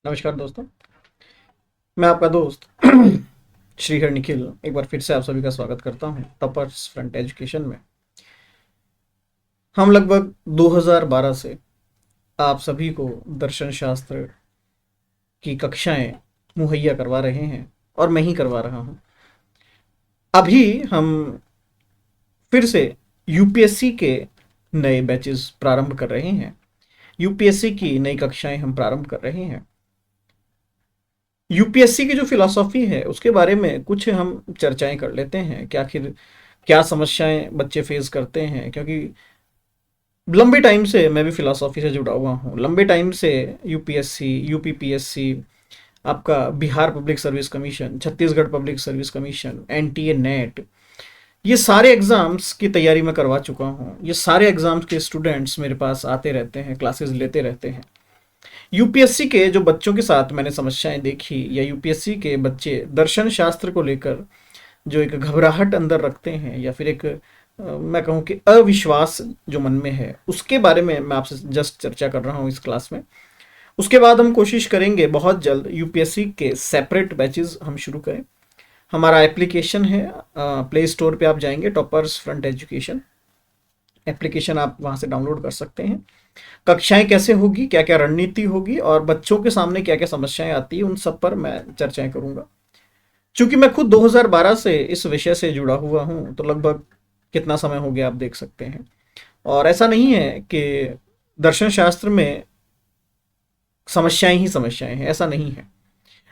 नमस्कार दोस्तों। मैं आपका दोस्त श्रीहर निखिल एक बार फिर से आप सभी का स्वागत करता हूं टॉपर्स फ्रंट एजुकेशन में। हम लगभग 2012 से आप सभी को दर्शन शास्त्र की कक्षाएं मुहैया करवा रहे हैं और मैं ही करवा रहा हूं। अभी हम फिर से यूपीएससी के नए बैचेस प्रारंभ कर रहे हैं। यूपीएससी की नई कक्षाएं हम प्रारंभ कर रहे हैं। यूपीएससी की जो फिलॉसफी है उसके बारे में कुछ हम चर्चाएं कर लेते हैं कि आखिर क्या समस्याएं बच्चे फेस करते हैं, क्योंकि लंबे टाइम से मैं भी फिलॉसफी से जुड़ा हुआ हूँ। लंबे टाइम से यूपीएससी, यूपीपीएससी, आपका Bihar public service commission, Chhattisgarh public service commission, NTA, net, ये सारे एग्जाम्स की तैयारी मैं करवा चुका हूँ। ये सारे एग्जाम्स के स्टूडेंट्स मेरे पास आते रहते हैं, क्लासेस लेते रहते हैं। यूपीएससी के जो बच्चों के साथ मैंने समस्याएं देखी, या यूपीएससी के बच्चे दर्शन शास्त्र को लेकर जो एक घबराहट अंदर रखते हैं, या फिर एक मैं कहूँ कि अविश्वास जो मन में है, उसके बारे में मैं आपसे जस्ट चर्चा कर रहा हूँ इस क्लास में। उसके बाद हम कोशिश करेंगे बहुत जल्द यूपीएससी के सेपरेट बैचेस हम शुरू करें। हमारा एप्लीकेशन है, प्ले स्टोर पे आप जाएंगे, टॉपर्स फ्रंट एजुकेशन एप्लीकेशन आप वहाँ से डाउनलोड कर सकते हैं। कक्षाएं कैसे होगी, क्या क्या रणनीति होगी और बच्चों के सामने क्या क्या समस्याएं आती है, उन सब पर मैं चर्चाएं करूंगा। चूंकि मैं खुद 2012 से इस विषय से जुड़ा हुआ हूं, तो लगभग कितना समय हो गया आप देख सकते हैं। और ऐसा नहीं है कि दर्शन शास्त्र में समस्याएं ही समस्याएं हैं, ऐसा नहीं है।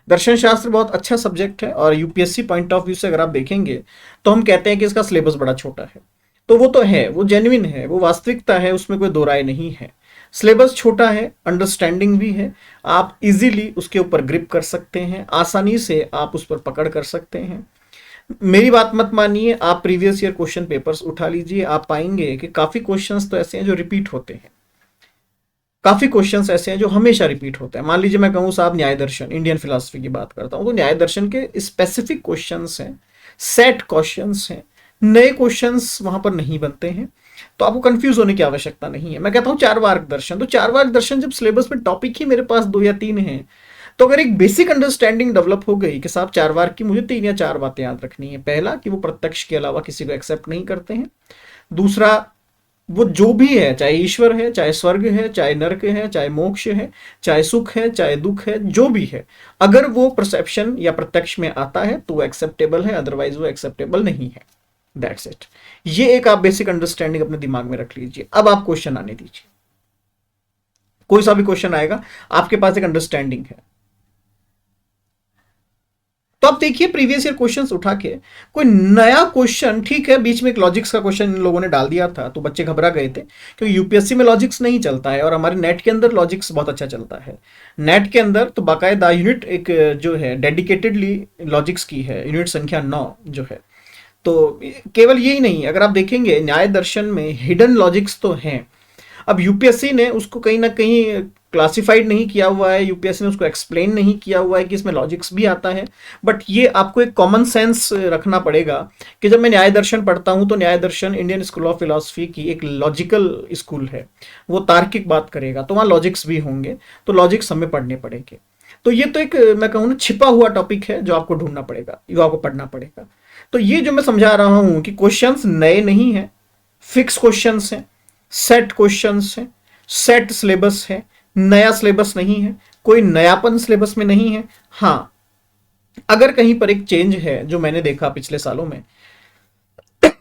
दर्शन शास्त्र बहुत अच्छा सब्जेक्ट है और यूपीएससी पॉइंट ऑफ व्यू से अगर आप देखेंगे तो हम कहते हैं कि इसका सिलेबस बड़ा छोटा है। तो वो तो है, वो जेन्युइन है, वो वास्तविकता है, उसमें कोई दो राय नहीं है। सिलेबस छोटा है, अंडरस्टैंडिंग भी है, आप इजीली उसके ऊपर ग्रिप कर सकते हैं, आसानी से आप उस पर पकड़ कर सकते हैं। मेरी बात मत मानिए, आप प्रीवियस ईयर क्वेश्चन पेपर्स उठा लीजिए, आप पाएंगे कि काफी क्वेश्चंस तो ऐसे हैं जो रिपीट होते हैं। काफी क्वेश्चंस ऐसे हैं जो हमेशा रिपीट होते हैं। मान लीजिए मैं कहूँ साहब न्याय दर्शन, इंडियन फिलोसफी की बात करता हूँ, तो न्याय दर्शन के स्पेसिफिक क्वेश्चंस हैं, सेट क्वेश्चंस हैं, नए क्वेश्चंस वहां पर नहीं बनते हैं। तो आपको कंफ्यूज होने की आवश्यकता नहीं है। मैं कहता हूँ चार वार्ग दर्शन, तो चार वार्ग दर्शन जब सिलेबस में टॉपिक ही मेरे पास दो या तीन है, तो अगर एक बेसिक अंडरस्टैंडिंग डेवलप हो गई कि साहब चार वार्ग की मुझे तीन या चार बातें याद रखनी है। पहला कि वो प्रत्यक्ष के अलावा किसी को एक्सेप्ट नहीं करते हैं। दूसरा, वो जो भी है, चाहे ईश्वर है, चाहे स्वर्ग है, चाहे नरक है, चाहे मोक्ष है, चाहे सुख है, चाहे दुख है, जो भी है, अगर वो परसेप्शन या प्रत्यक्ष में आता है तो वो एक्सेप्टेबल है, अदरवाइज वो एक्सेप्टेबल नहीं है। That's it. ये एक आप बेसिक अंडरस्टैंडिंग अपने दिमाग में रख लीजिए। अब आप क्वेश्चन आने दीजिए, कोई सा भी क्वेश्चन आएगा, आपके पास एक अंडरस्टैंडिंग है। तो आप देखिए प्रीवियस ईयर क्वेश्चंस उठा के कोई नया क्वेश्चन, ठीक है बीच में एक लॉजिक्स का क्वेश्चन इन लोगों ने डाल दिया था तो बच्चे घबरा गए थे, क्योंकि यूपीएससी में लॉजिक्स नहीं चलता है और हमारे नेट के अंदर लॉजिक्स बहुत अच्छा चलता है। नेट के अंदर तो बाकायदा यूनिट एक जो है डेडिकेटेडली लॉजिक्स की है, यूनिट संख्या 9 जो है। तो केवल यही नहीं, अगर आप देखेंगे न्याय दर्शन में हिडन लॉजिक्स तो हैं। अब यूपीएससी ने उसको कहीं ना कहीं क्लासिफाइड नहीं किया हुआ है, यूपीएससी ने उसको एक्सप्लेन नहीं किया हुआ है कि इसमें लॉजिक्स भी आता है। बट ये आपको एक कॉमन सेंस रखना पड़ेगा कि जब मैं न्याय दर्शन पढ़ता हूं तो न्याय दर्शन इंडियन स्कूल ऑफ फिलोसफी की एक लॉजिकल स्कूल है, वो तार्किक बात करेगा, तो वहाँ लॉजिक्स भी होंगे, तो लॉजिक्स हमें पढ़ने पड़ेंगे। तो ये तो एक मैं कहूँ ना छिपा हुआ टॉपिक है जो आपको ढूंढना पड़ेगा, जो आपको पढ़ना पड़ेगा। तो ये जो मैं समझा रहा हूँ कि क्वेश्चंस नए नहीं है, फिक्स क्वेश्चंस हैं, सेट क्वेश्चंस हैं, सेट सिलेबस है, नया सिलेबस नहीं है, कोई नयापन सिलेबस में नहीं है। हाँ, अगर कहीं पर एक चेंज है जो मैंने देखा पिछले सालों में,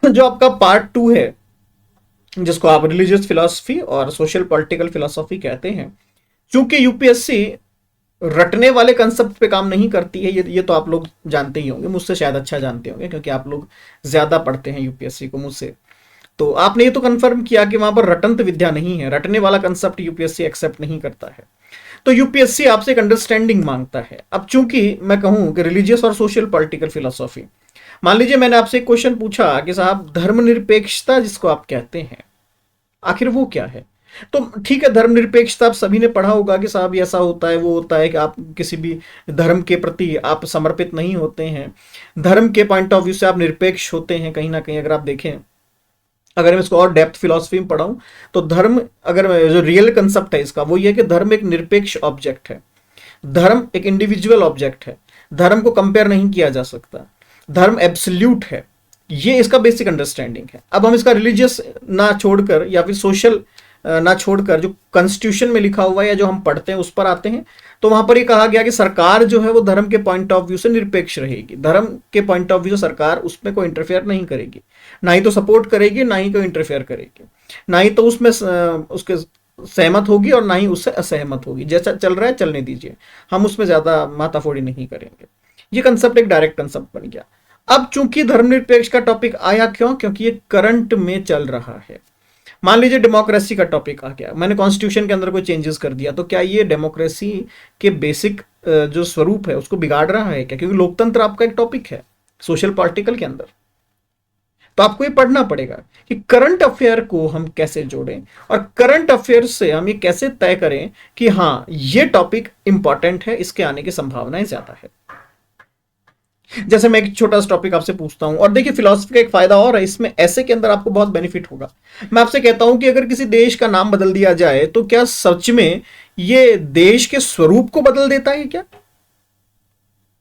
जो आपका पार्ट 2 है, जिसको आप रिलीजियस फिलॉसफी और सोशल पॉलिटिकल फिलॉसफी कहते हैं, क्योंकि यूपीएससी रटने वाले कंसेप्ट पे काम नहीं करती है, ये तो आप लोग जानते ही होंगे, मुझसे शायद अच्छा जानते होंगे क्योंकि आप लोग ज्यादा पढ़ते हैं यूपीएससी को मुझसे। तो आपने ये तो कंफर्म किया कि वहां पर रटंत विद्या नहीं है, रटने वाला कंसेप्ट यूपीएससी एक्सेप्ट नहीं करता है। तो यूपीएससी आपसे एक अंडरस्टैंडिंग मांगता है। अब चूंकि मैं कहूं कि रिलीजियस और सोशल पॉलिटिकल फिलोसॉफी, मान लीजिए मैंने आपसे एक क्वेश्चन पूछा कि साहब धर्मनिरपेक्षता जिसको आप कहते हैं, आखिर वो क्या है? तो ठीक है, धर्मनिरपेक्षता आप सभी ने पढ़ा होगा कि साहब ऐसा होता है, वो होता है कि आप किसी भी धर्म के प्रति आप समर्पित नहीं होते हैं, धर्म के पॉइंट ऑफ व्यू से आप निरपेक्ष होते हैं कहीं ना कहीं। अगर आप देखें, अगर मैं इसको और डेप्थ फिलोसफी में पढ़ाऊं, तो धर्म, अगर जो रियल कंसेप्ट है इसका वो ये है कि धर्म एक निरपेक्ष ऑब्जेक्ट है। धर्म एक इंडिविजुअल ऑब्जेक्ट है, धर्म को कंपेयर नहीं किया जा सकता, धर्म एब्सोल्यूट है, ये इसका बेसिक अंडरस्टैंडिंग है। अब हम इसका रिलीजियस ना छोड़कर या फिर सोशल ना छोड़कर जो कॉन्स्टिट्यूशन में लिखा हुआ है या जो हम पढ़ते हैं उस पर आते हैं, तो वहां पर ये कहा गया कि सरकार जो है वो धर्म के पॉइंट ऑफ व्यू से निरपेक्ष रहेगी। धर्म के पॉइंट ऑफ व्यू से सरकार उसमें कोई इंटरफेयर नहीं करेगी, ना ही तो सपोर्ट करेगी, ना ही कोई इंटरफेयर करेगी, ना ही तो उसमें उसके सहमत होगी और ना ही उससे असहमत होगी। जैसा चल रहा है चलने दीजिए, हम उसमें ज्यादा माताफोड़ी नहीं करेंगे। ये कंसेप्ट एक डायरेक्ट कंसेप्ट बन गया। अब चूंकि धर्मनिरपेक्ष का टॉपिक आया, क्यों? क्योंकि ये करंट में चल रहा है। मान लीजिए डेमोक्रेसी का टॉपिक आ गया, मैंने कॉन्स्टिट्यूशन के अंदर कोई चेंजेस कर दिया, तो क्या ये डेमोक्रेसी के बेसिक जो स्वरूप है उसको बिगाड़ रहा है क्या? क्योंकि लोकतंत्र आपका एक टॉपिक है सोशल पॉलिटिकल के अंदर। तो आपको ये पढ़ना पड़ेगा कि करंट अफेयर को हम कैसे जोड़ें और करंट अफेयर से हम ये कैसे तय करें कि हाँ ये टॉपिक इंपॉर्टेंट है, इसके आने की संभावनाएं ज्यादा है। जैसे मैं एक छोटा सा टॉपिक आपसे पूछता हूं, और देखिए फिलॉसफी का एक फायदा और है इसमें, ऐसे के अंदर आपको बहुत बेनिफिट होगा। मैं आपसे कहता हूं कि अगर किसी देश का नाम बदल दिया जाए तो क्या सच में ये देश के स्वरूप को बदल देता है क्या?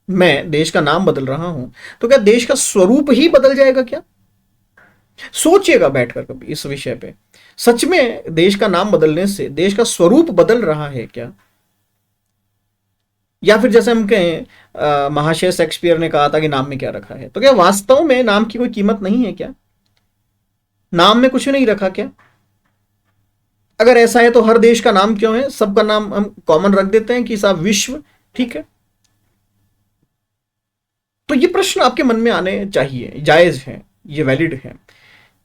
मैं देश का नाम बदल रहा हूं तो क्या देश का स्वरूप ही बदल जाएगा क्या? सोचिएगा बैठकर कभी इस विषय पे। सच में देश का नाम बदलने से देश का स्वरूप बदल रहा है क्या? या फिर जैसे हम कहें महाशय शेक्सपियर ने कहा था कि नाम में क्या रखा है, तो क्या वास्तव में नाम की कोई कीमत नहीं है क्या? नाम में कुछ नहीं रखा क्या? अगर ऐसा है तो हर देश का नाम क्यों है? सबका नाम हम कॉमन रख देते हैं कि साहब विश्व, ठीक है। तो ये प्रश्न आपके मन में आने चाहिए, जायज है, ये वैलिड है,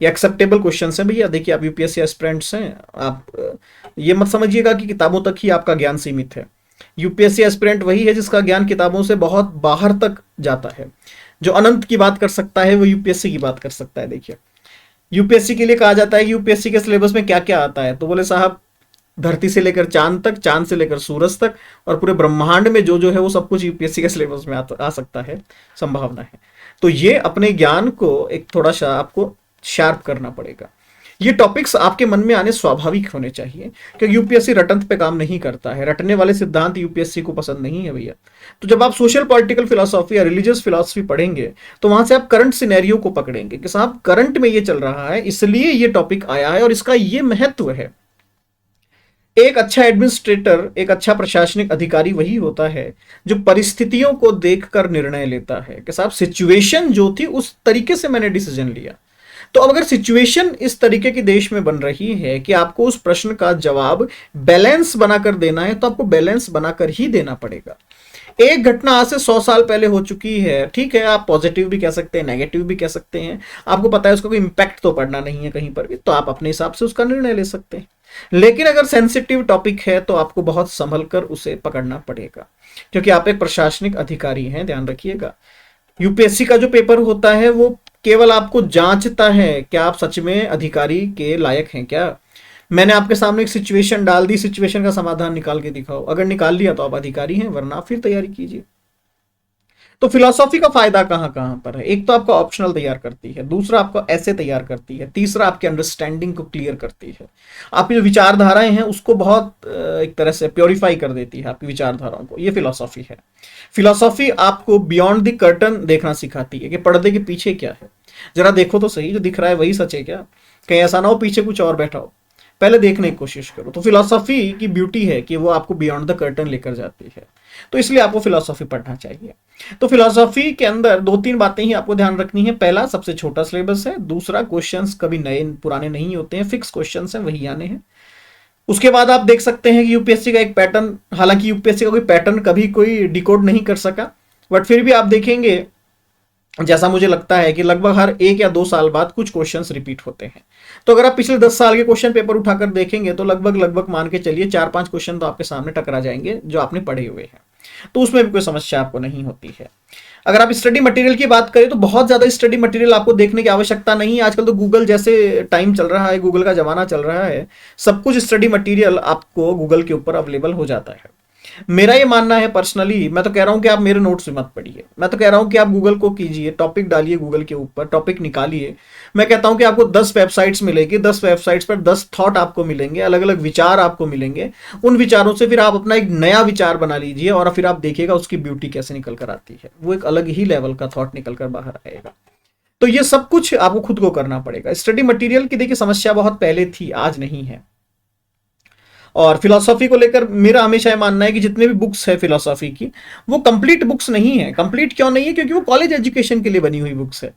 ये एक्सेप्टेबल क्वेश्चन है भैया। देखिए आप यूपीएससी एस्पिरेंट्स हैं, आप ये मत समझिएगा कि किताबों तक ही आपका ज्ञान सीमित है। यूपीएससी एस्पिरेंट वही है जिसका ज्ञान किताबों से बहुत बाहर तक जाता है। जो अनंत की बात कर सकता है वो यूपीएससी की बात कर सकता है। देखिए यूपीएससी के लिए कहा जाता है कि यूपीएससी के सिलेबस में क्या क्या आता है, तो बोले साहब धरती से लेकर चांद तक, चांद से लेकर सूरज तक, और पूरे ब्रह्मांड में जो जो है वो सब कुछ यूपीएससी के सिलेबस में आ सकता है, संभावना है। तो ये अपने ज्ञान को एक थोड़ा सा आपको शार्प करना पड़ेगा। ये टॉपिक्स आपके मन में आने स्वाभाविक होने चाहिए, क्योंकि यूपीएससी रटंत पे काम नहीं करता है, रटने वाले सिद्धांत यूपीएससी को पसंद नहीं है भैया। तो जब आप सोशल पॉलिटिकल फिलोसॉफी या रिलीजियस फिलोसफी पढ़ेंगे तो वहां से आप करंट सिनेरियो को पकड़ेंगे कि साहब करंट में ये चल रहा है, इसलिए ये टॉपिक आया है और इसका ये महत्व है। एक अच्छा एडमिनिस्ट्रेटर, एक अच्छा प्रशासनिक अधिकारी वही होता है जो परिस्थितियों को देखकर निर्णय लेता है कि साहब सिचुएशन जो थी उस तरीके से मैंने डिसीजन लिया। तो अब अगर सिचुएशन इस तरीके की देश में बन रही है कि आपको उस प्रश्न का जवाब बैलेंस बनाकर देना है, तो आपको बैलेंस बनाकर ही देना पड़ेगा। एक घटना आज से 100 साल पहले हो चुकी है, ठीक है, आप पॉजिटिव भी कह सकते हैं, नेगेटिव भी कह सकते हैं, आपको पता है उसका कोई इंपैक्ट तो पड़ना नहीं है कहीं पर भी, तो आप अपने हिसाब से उसका निर्णय ले सकते हैं। लेकिन अगर सेंसिटिव टॉपिक है तो आपको बहुत संभल कर उसे पकड़ना पड़ेगा, क्योंकि आप एक प्रशासनिक अधिकारी हैं, ध्यान रखिएगा। यूपीएससी का जो पेपर होता है वो केवल आपको जांचता है क्या आप सच में अधिकारी के लायक हैं क्या। मैंने आपके सामने एक सिचुएशन डाल दी, सिचुएशन का समाधान निकाल के दिखाओ, अगर निकाल लिया तो आप अधिकारी हैं, वरना फिर तैयारी कीजिए। तो फिलॉसफी का फायदा कहां कहां पर है? एक तो आपका ऑप्शनल तैयार करती है, दूसरा आपका ऐसे तैयार करती है, तीसरा आपके अंडरस्टैंडिंग को क्लियर करती है, आपकी जो विचारधाराएं हैं उसको बहुत एक तरह से प्योरीफाई कर देती है आपकी विचारधाराओं को। ये फिलॉसफी है। फिलॉसफी आपको बियॉन्ड द कर्टन देखना सिखाती है कि पर्दे के पीछे क्या है। जरा देखो तो सही, जो दिख रहा है वही सच है क्या? कहीं ऐसा ना हो पीछे कुछ और बैठा हो, पहले देखने की कोशिश करो। तो फिलॉसफी की ब्यूटी है कि वो आपको बियॉन्ड द कर्टन लेकर जाती है, तो इसलिए आपको फिलॉसफी पढ़ना चाहिए। तो फिलॉसफी के अंदर 2-3 बातें ही आपको ध्यान रखनी है। पहला, सबसे छोटा सिलेबस है। दूसरा, क्वेश्चंस कभी नए पुराने नहीं होते हैं, फिक्स क्वेश्चंस हैं, वही आने हैं। उसके बाद आप देख सकते हैं कि यूपीएससी का एक पैटर्न, हालांकि यूपीएससी का कोई पैटर्न कभी कोई डिकोड नहीं कर सका, बट फिर भी आप देखेंगे, जैसा मुझे लगता है कि लगभग हर 1 या 2 साल बाद कुछ क्वेश्चंस रिपीट होते हैं। तो अगर आप पिछले 10 साल के क्वेश्चन पेपर उठाकर देखेंगे तो लगभग मान के चलिए 4-5 क्वेश्चन तो आपके सामने टकरा जाएंगे जो आपने पढ़े हुए हैं, तो उसमें भी कोई समस्या आपको नहीं होती है। अगर आप स्टडी मटेरियल की बात करें तो बहुत ज्यादा स्टडी मटेरियल आपको देखने की आवश्यकता नहीं है। आजकल तो गूगल जैसे टाइम चल रहा है, गूगल का जमाना चल रहा है, सब कुछ स्टडी मटेरियल आपको गूगल के ऊपर अवेलेबल हो जाता है। मेरा ये मानना है पर्सनली, मैं तो कह रहा हूं कि आप मेरे नोट्स मत पढ़िए, मैं तो कह रहा हूं कि आप गूगल को कीजिए, टॉपिक डालिए गूगल के ऊपर, टॉपिक निकालिए। मैं कहता हूं कि आपको 10 वेबसाइट्स मिलेगी, 10 वेबसाइट्स पर 10 थॉट आपको मिलेंगे, अलग अलग विचार आपको मिलेंगे। उन विचारों से फिर आप अपना एक नया विचार बना लीजिए और फिर आप देखिएगा उसकी ब्यूटी कैसे निकल कर आती है, वो एक अलग ही लेवल का थॉट निकल कर बाहर आएगा। तो ये सब कुछ आपको खुद को करना पड़ेगा। स्टडी मटेरियल की देखिए समस्या बहुत पहले थी, आज नहीं है। और फिलॉसफी को लेकर मेरा हमेशा ये मानना है कि जितने भी बुक्स है फिलॉसफी की, वो कंप्लीट बुक्स नहीं है। कंप्लीट क्यों नहीं है? क्योंकि वो कॉलेज एजुकेशन के लिए बनी हुई बुक्स है।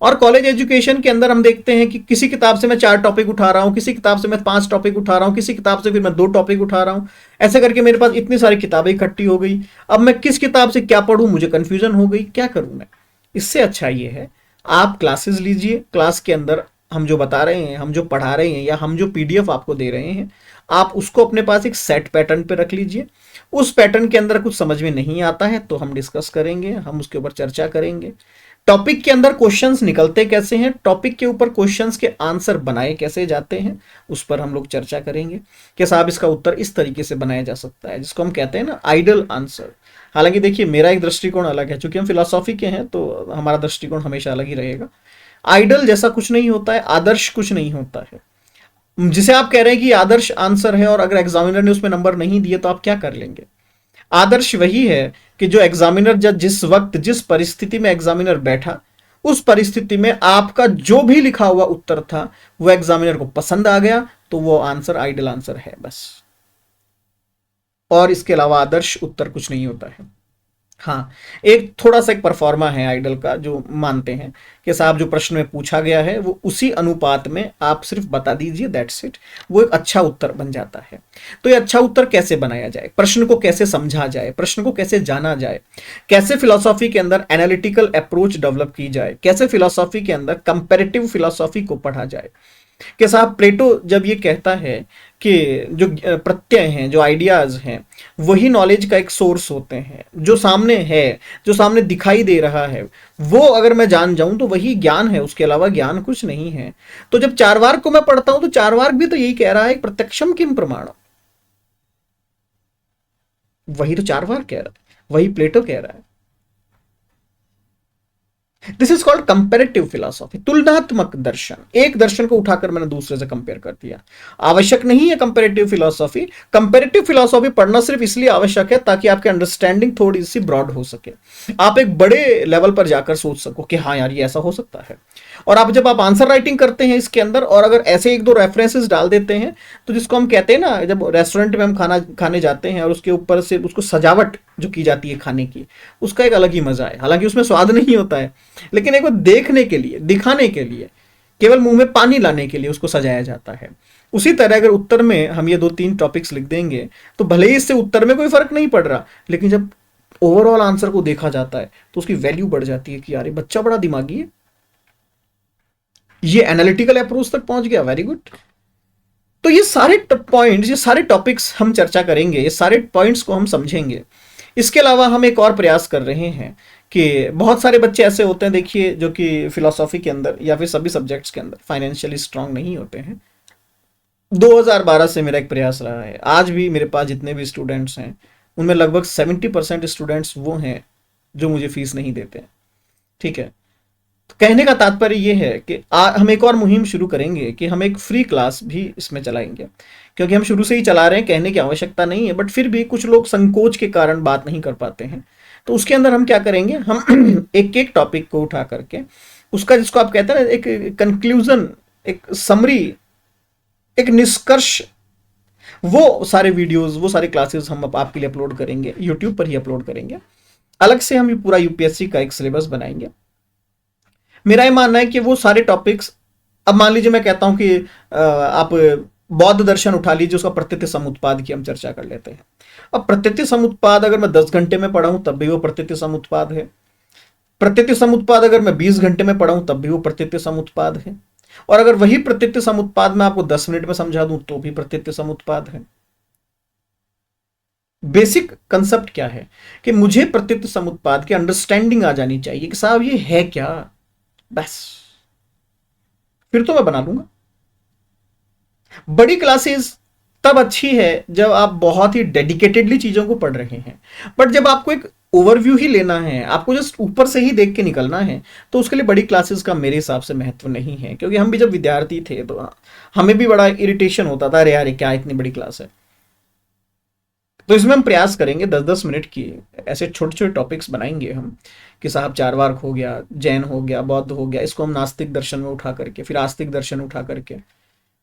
और कॉलेज एजुकेशन के अंदर हम देखते हैं कि किसी किताब से मैं 4 टॉपिक उठा रहा हूं, किसी किताब से मैं 5 टॉपिक उठा रहा हूं, किसी किताब से फिर मैं 2 टॉपिक उठा रहा हूं। ऐसे करके मेरे पास इतनी सारी किताबें इकट्ठी हो गई। अब मैं किस किताब से क्या पढ़ूं, मुझे कंफ्यूजन हो गई, क्या करूं मैं? इससे अच्छा ये है आप क्लासेस लीजिए, क्लास के अंदर हम जो बता रहे हैं, हम जो पढ़ा रहे हैं, या हम जो पीडीएफ आपको दे रहे हैं, आप उसको अपने पास एक सेट पैटर्न पे रख लीजिए। उस पैटर्न के अंदर कुछ समझ में नहीं आता है तो हम डिस्कस करेंगे, हम उसके ऊपर चर्चा करेंगे। टॉपिक के अंदर क्वेश्चंस निकलते कैसे हैं, टॉपिक के ऊपर क्वेश्चंस के आंसर बनाए कैसे जाते हैं, उस पर हम लोग चर्चा करेंगे कि साहब इसका उत्तर इस तरीके से बनाया जा सकता है, जिसको हम कहते हैं ना आइडल आंसर। हालांकि देखिए मेरा एक दृष्टिकोण अलग है, क्योंकि हम फिलोसॉफी के हैं तो हमारा दृष्टिकोण हमेशा अलग ही रहेगा। आइडल जैसा कुछ नहीं होता है, आदर्श कुछ नहीं होता है। जिसे आप कह रहे हैं कि आदर्श आंसर है और अगर एग्जामिनर ने उसमें नंबर नहीं दिए तो आप क्या कर लेंगे? आदर्श वही है कि जो एग्जामिनर जब जिस वक्त जिस परिस्थिति में एग्जामिनर बैठा, उस परिस्थिति में आपका जो भी लिखा हुआ उत्तर था वो एग्जामिनर को पसंद आ गया, तो वो आंसर आइडल आंसर है बस। और इसके अलावा आदर्श उत्तर कुछ नहीं होता है। हाँ, एक थोड़ा सा एक परफॉर्मा है आइडल का, जो मानते हैं कि साहब जो प्रश्न में पूछा गया है वो उसी अनुपात में आप सिर्फ बता दीजिए, दैट्स इट, वो एक अच्छा उत्तर बन जाता है। तो ये अच्छा उत्तर कैसे बनाया जाए, प्रश्न को कैसे समझा जाए, प्रश्न को कैसे जाना जाए, कैसे फिलोसॉफी के अंदर एनालिटिकल अप्रोच डेवलप की जाए, कैसे फिलोसॉफी के अंदर कंपेरेटिव फिलोसॉफी को पढ़ा जाए। कि साहब प्लेटो जब ये कहता है कि जो प्रत्यय हैं, जो आइडियाज हैं, वही नॉलेज का एक सोर्स होते हैं, जो सामने है, जो सामने दिखाई दे रहा है, वो अगर मैं जान जाऊं तो वही ज्ञान है, उसके अलावा ज्ञान कुछ नहीं है। तो जब चारवाक को मैं पढ़ता हूं तो चारवाक भी तो यही कह रहा है, प्रत्यक्षम किम प्रमाणम, वही तो चारवाक कह रहा है, वही प्लेटो कह रहा है। This is called comparative philosophy, तुलनात्मक दर्शन। एक दर्शन को उठाकर मैंने दूसरे से कंपेयर कर दिया। आवश्यक नहीं है कंपेरेटिव फिलोसॉफी। कंपेरेटिव फिलोसॉफी पढ़ना सिर्फ इसलिए आवश्यक है ताकि आपकी अंडरस्टैंडिंग थोड़ी सी ब्रॉड हो सके, आप एक बड़े लेवल पर जाकर सोच सको कि हाँ यार ये ऐसा हो सकता है। और आप जब आप आंसर राइटिंग करते हैं इसके अंदर, और अगर ऐसे एक दो रेफरेंसेस डाल देते हैं, तो जिसको हम कहते हैं ना, जब रेस्टोरेंट में हम खाना खाने जाते हैं और उसके ऊपर से उसको सजावट जो की जाती है खाने की, उसका एक अलग ही मजा है। हालांकि उसमें स्वाद नहीं होता है, लेकिन एक बार देखने के लिए, दिखाने के लिए, केवल मुंह में पानी लाने के लिए उसको सजाया जाता है। उसी तरह अगर उत्तर में हम ये 2-3 टॉपिक्स लिख देंगे तो भले ही इससे उत्तर में कोई फर्क नहीं पड़ रहा, लेकिन जब ओवरऑल आंसर को देखा जाता है तो उसकी वैल्यू बढ़ जाती है कि यार ये बच्चा बड़ा दिमागी है, ये एनालिटिकल अप्रोच तक पहुंच गया, वेरी गुड। तो ये सारे पॉइंट्स, ये सारे टॉपिक्स हम चर्चा करेंगे, ये सारे पॉइंट्स को हम समझेंगे। इसके अलावा हम एक और प्रयास कर रहे हैं कि बहुत सारे बच्चे ऐसे होते हैं देखिए, जो कि फिलोसॉफी के अंदर या फिर सभी सब्जेक्ट्स के अंदर फाइनेंशियली स्ट्रांग नहीं होते हैं। 2012 से मेरा एक प्रयास रहा है, आज भी मेरे पास जितने भी स्टूडेंट्स हैं उनमें लगभग 70% स्टूडेंट्स वो हैं जो मुझे फीस नहीं देते हैं। ठीक है, तो कहने का तात्पर्य ये है कि हम एक और मुहिम शुरू करेंगे कि हम एक फ्री क्लास भी इसमें चलाएंगे, क्योंकि हम शुरू से ही चला रहे हैं, कहने की आवश्यकता नहीं है, बट फिर भी कुछ लोग संकोच के कारण बात नहीं कर पाते हैं। तो उसके अंदर हम क्या करेंगे, हम एक एक टॉपिक को उठा करके उसका, जिसको आप कहते हैं ना, एक कंक्लूजन, एक समरी, एक निष्कर्ष, वो सारे वीडियोस, वो सारे क्लासेस हम आपके लिए अपलोड करेंगे, यूट्यूब पर ही अपलोड करेंगे। अलग से हम ये पूरा यूपीएससी का एक सिलेबस बनाएंगे। मेरा ये मानना है कि वो सारे टॉपिक्स, अब मान लीजिए मैं कहता हूं कि आप बौद्ध दर्शन उठा लीजिए, उसका प्रत्यक्ष समुत्पाद की हम चर्चा कर लेते हैं। अब प्रत्यक्ष समुत्पाद अगर मैं 10 घंटे में पढ़ाऊं तब भी वो प्रत्यक्ष समुत्पाद है। प्रत्यक्ष समुत्पाद अगर मैं 20 घंटे में पढ़ाऊं तब भी वो प्रत्यक्ष समुत्पाद है। और अगर वही प्रत्यक्ष समुत्पाद मैं आपको 10 मिनट में समझा दूं तो भी प्रत्यक्ष समुत्पाद है। बेसिक कंसेप्ट क्या है कि मुझे प्रत्यक्ष समुत्पाद की अंडरस्टैंडिंग आ जानी चाहिए कि साहब ये है क्या, बस फिर तो मैं बना लूंगा। बड़ी क्लासेस तब अच्छी है जब आप बहुत ही डेडिकेटेडली चीज़ों को पढ़ रहे हैं। बट जब आपको एक ओवरव्यू ही लेना है, आपको जस्ट ऊपर से ही देख के निकलना है, तो उसके लिए बड़ी क्लासेस का मेरे हिसाब से महत्व नहीं है। क्योंकि हम भी जब विद्यार्थी थे तो हमें भी बड़ा इरिटेशन होता था, अरे यार ये क्या इतनी बड़ी क्लास है। तो इसमें हम प्रयास करेंगे 10-10 मिनट की ऐसे छोटे छोटे टॉपिक्स बनाएंगे हम, कि साहब चारवाक हो गया, जैन हो गया, बौद्ध हो गया, इसको हम नास्तिक दर्शन में उठा करके, फिर आस्तिक दर्शन उठा करके,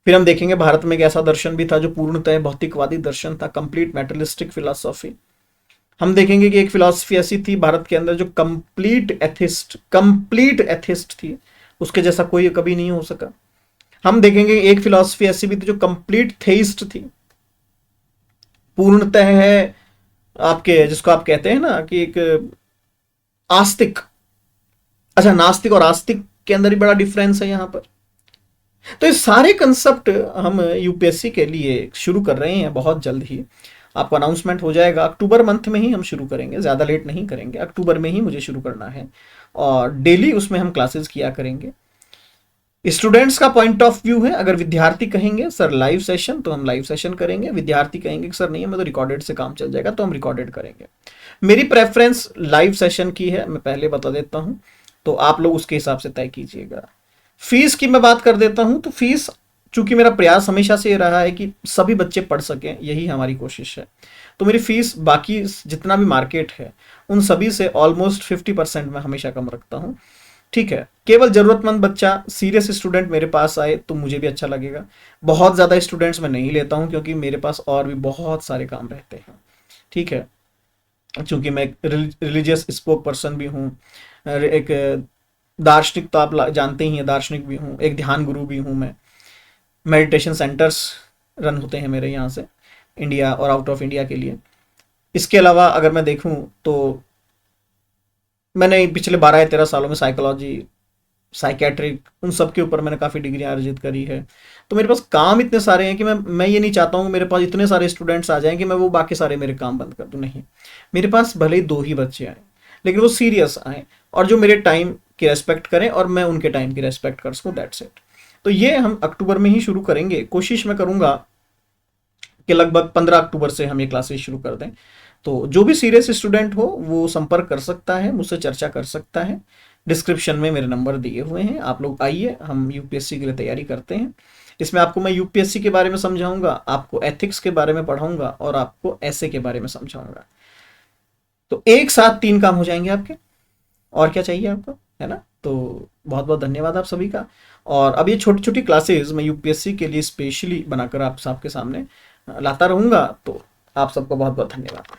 फिर हम देखेंगे भारत में एक ऐसा दर्शन भी था जो पूर्णतः भौतिकवादी दर्शन था, कंप्लीट मेटलिस्टिक फिलोसॉफी। हम देखेंगे कि एक फिलॉसफी ऐसी थी भारत के अंदर जो कंप्लीट एथिस्ट थी, उसके जैसा कोई कभी नहीं हो सका। हम देखेंगे एक फिलॉसफी ऐसी भी थी जो कंप्लीट थेइस्ट थी, पूर्णतः है आपके, जिसको आप कहते हैं ना कि एक आस्तिक। अच्छा, नास्तिक और आस्तिक के अंदर ही बड़ा डिफरेंस है यहां पर। तो ये सारे कंसेप्ट हम यूपीएससी के लिए शुरू कर रहे हैं बहुत जल्द ही। आपको अनाउंसमेंट हो जाएगा, अक्टूबर मंथ में ही हम शुरू करेंगे, ज़्यादा लेट नहीं करेंगे, अक्टूबर में ही मुझे शुरू करना है। और डेली उसमें हम क्लासेस किया करेंगे। स्टूडेंट्स का पॉइंट ऑफ व्यू है, अगर विद्यार्थी कहेंगे सर लाइव सेशन तो हम लाइव सेशन करेंगे, विद्यार्थी कहेंगे कि सर नहीं हमें तो रिकॉर्डेड से काम चल जाएगा तो हम रिकॉर्डेड करेंगे। मेरी प्रेफरेंस लाइव सेशन की है, मैं पहले बता देता हूं, तो आप लोग उसके हिसाब से तय कीजिएगा। फीस की मैं बात कर देता हूं, तो फीस, चूंकि मेरा प्रयास हमेशा से ये रहा है कि सभी बच्चे पढ़ सकें, यही हमारी कोशिश है, तो मेरी फीस बाकी जितना भी मार्केट है उन सभी से ऑलमोस्ट 50% मैं हमेशा कम रखता हूँ। ठीक है, केवल जरूरतमंद बच्चा, सीरियस स्टूडेंट मेरे पास आए तो मुझे भी अच्छा लगेगा। बहुत ज़्यादा स्टूडेंट्स मैं नहीं लेता हूँ क्योंकि मेरे पास और भी बहुत सारे काम रहते हैं। ठीक है, चूंकि मैं एक रिलीजियस स्पोक पर्सन भी हूँ, एक दार्शनिक तो आप जानते ही हैं, दार्शनिक भी हूँ, एक ध्यान गुरु भी हूँ मैं। मेडिटेशन सेंटर्स रन होते हैं मेरे यहाँ से इंडिया और आउट ऑफ इंडिया के लिए। इसके अलावा अगर मैं देखूँ तो मैंने पिछले 12 या 13 सालों में साइकोलॉजी, साइकेट्रिक, उन सब के ऊपर मैंने काफ़ी डिग्रियां अर्जित करी है। तो मेरे पास काम इतने सारे हैं कि मैं ये नहीं चाहता हूँ कि मेरे पास इतने सारे स्टूडेंट्स आ जाएं कि मैं वो बाकी सारे मेरे काम बंद कर दूँ। नहीं, मेरे पास भले ही 2 ही बच्चे आए लेकिन वो सीरियस आए और जो मेरे टाइम की रेस्पेक्ट करें और मैं उनके टाइम की रेस्पेक्ट कर सकूँ, दैट्स इट। तो ये हम अक्टूबर में ही शुरू करेंगे। कोशिश मैं करूँगा कि लगभग 15 अक्टूबर से हम ये क्लासेस शुरू कर दें। तो जो भी सीरियस स्टूडेंट हो वो संपर्क कर सकता है, मुझसे चर्चा कर सकता है। डिस्क्रिप्शन में मेरे नंबर दिए हुए हैं, आप लोग आइए, हम यूपीएससी के लिए तैयारी करते हैं। इसमें आपको मैं यूपीएससी के बारे में समझाऊंगा, आपको एथिक्स के बारे में पढ़ाऊंगा और आपको ऐसे के बारे में समझाऊंगा। तो एक साथ 3 काम हो जाएंगे आपके, और क्या चाहिए आपको, है ना। तो बहुत बहुत धन्यवाद आप सभी का। और अब ये छोटी छोटी क्लासेस मैं यूपीएससी के लिए स्पेशली बनाकर आप सबके सामने लाता रहूंगा। तो आप सबको बहुत बहुत धन्यवाद।